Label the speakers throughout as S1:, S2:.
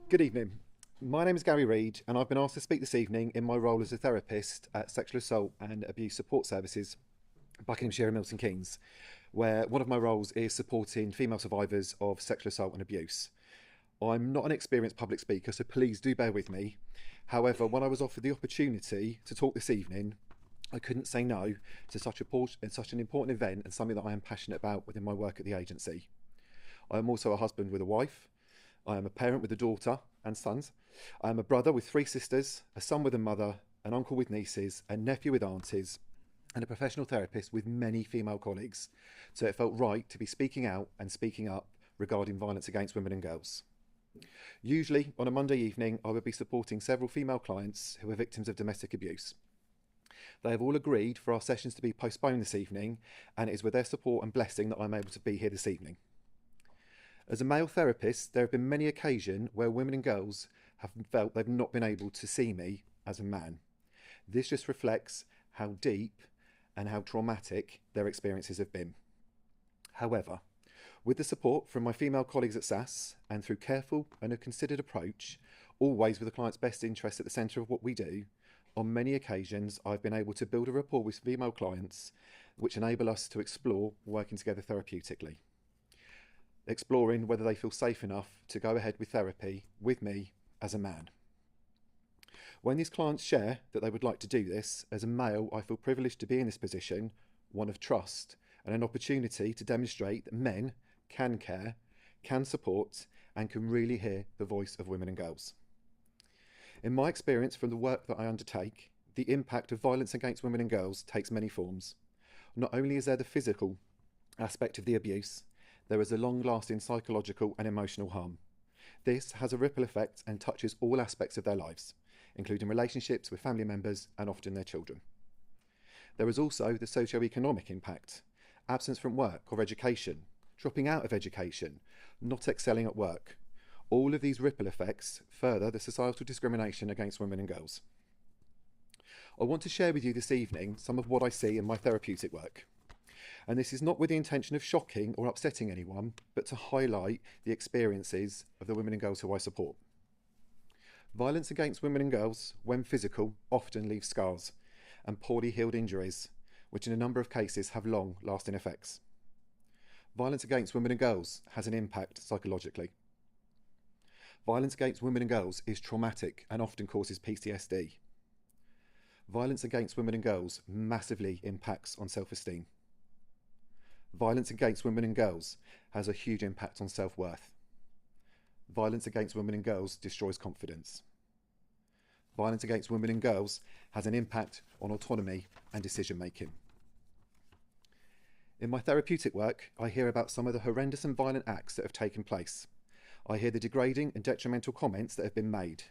S1: Good evening. My name is Gary Reid, and I've been asked to speak this evening in my role as a therapist at Sexual Assault and Abuse Support Services, Buckinghamshire and Milton Keynes, where one of my roles is supporting female survivors of sexual assault and abuse. I'm not an experienced public speaker, so please do bear with me. However, when I was offered the opportunity to talk this evening, I couldn't say no to such an important event and something that I am passionate about within my work at the agency. I am also a husband with a wife. I am a parent with a daughter and sons. I am a brother with three sisters, a son with a mother, an uncle with nieces, a nephew with aunties, and a professional therapist with many female colleagues. So it felt right to be speaking out and speaking up regarding violence against women and girls. Usually, on a Monday evening, I would be supporting several female clients who are victims of domestic abuse. They have all agreed for our sessions to be postponed this evening, and it is with their support and blessing that I'm able to be here this evening. As a male therapist, there have been many occasions where women and girls have felt they've not been able to see me as a man. This just reflects how deep and how traumatic their experiences have been. However, with the support from my female colleagues at SAS and through careful and a considered approach, always with the client's best interest at the centre of what we do, on many occasions I've been able to build a rapport with female clients which enable us to explore working together therapeutically. Exploring whether they feel safe enough to go ahead with therapy with me as a man. When these clients share that they would like to do this, as a male, I feel privileged to be in this position, one of trust, and an opportunity to demonstrate that men can care, can support, and can really hear the voice of women and girls. In my experience from the work that I undertake, the impact of violence against women and girls takes many forms. Not only is there the physical aspect of the abuse, there is a long-lasting psychological and emotional harm. This has a ripple effect and touches all aspects of their lives, including relationships with family members and often their children. There is also the socio-economic impact, absence from work or education, dropping out of education, not excelling at work. All of these ripple effects further the societal discrimination against women and girls. I want to share with you this evening some of what I see in my therapeutic work. And this is not with the intention of shocking or upsetting anyone, but to highlight the experiences of the women and girls who I support. Violence against women and girls, when physical, often leaves scars and poorly healed injuries, which in a number of cases have long-lasting effects. Violence against women and girls has an impact psychologically. Violence against women and girls is traumatic and often causes PTSD. Violence against women and girls massively impacts on self-esteem. Violence against women and girls has a huge impact on self-worth. Violence against women and girls destroys confidence. Violence against women and girls has an impact on autonomy and decision-making. In my therapeutic work, I hear about some of the horrendous and violent acts that have taken place. I hear the degrading and detrimental comments that have been made.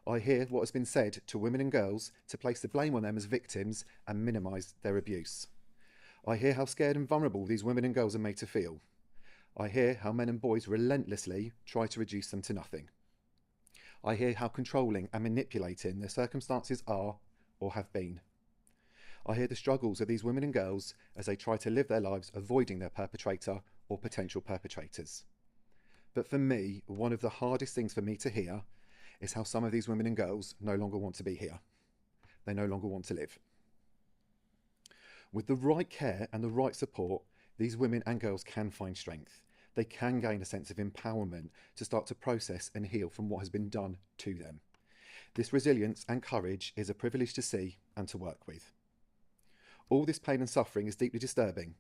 S1: I hear what has been said to women and girls to place the blame on them as victims and minimise their abuse. I hear how scared and vulnerable these women and girls are made to feel. I hear how men and boys relentlessly try to reduce them to nothing. I hear how controlling and manipulating their circumstances are or have been. I hear the struggles of these women and girls as they try to live their lives avoiding their perpetrator or potential perpetrators. But for me, one of the hardest things for me to hear is how some of these women and girls no longer want to be here. They no longer want to live. With the right care and the right support, these women and girls can find strength. They can gain a sense of empowerment to start to process and heal from what has been done to them. This resilience and courage is a privilege to see and to work with. All this pain and suffering is deeply disturbing.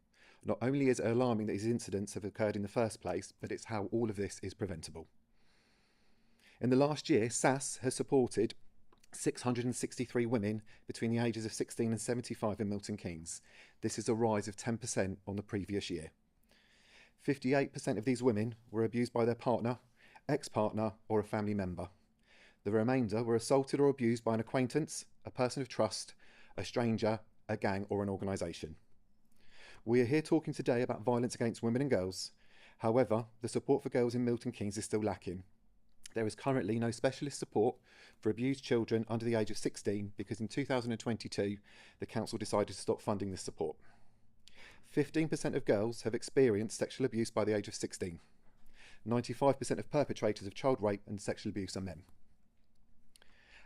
S1: Not only is it alarming that these incidents have occurred in the first place, but it's how all of this is preventable. In the last year, SAS has supported 663 women between the ages of 16 and 75 in Milton Keynes. This is a rise of 10% on the previous year. 58% of these women were abused by their partner, ex-partner or a family member. The remainder were assaulted or abused by an acquaintance, a person of trust, a stranger, a gang or an organisation. We are here talking today about violence against women and girls. However, the support for girls in Milton Keynes is still lacking. There is currently no specialist support for abused children under the age of 16 because in 2022 the council decided to stop funding this support. 15% of girls have experienced sexual abuse by the age of 16. 95% of perpetrators of child rape and sexual abuse are men.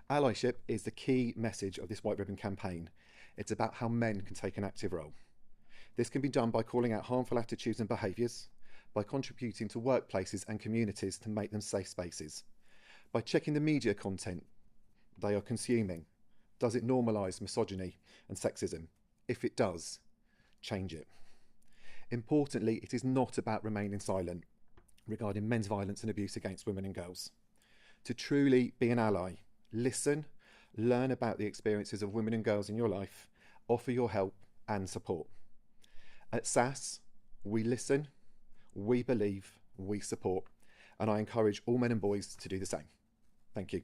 S1: Allyship is the key message of this White Ribbon campaign. It's about how men can take an active role. This can be done by calling out harmful attitudes and behaviours, by contributing to workplaces and communities to make them safe spaces, by checking the media content they are consuming. Does it normalise misogyny and sexism? If it does, change it. Importantly, it is not about remaining silent regarding men's violence and abuse against women and girls. To truly be an ally, listen, learn about the experiences of women and girls in your life, offer your help and support. At SAS, we listen, we believe, we support, and I encourage all men and boys to do the same. Thank you.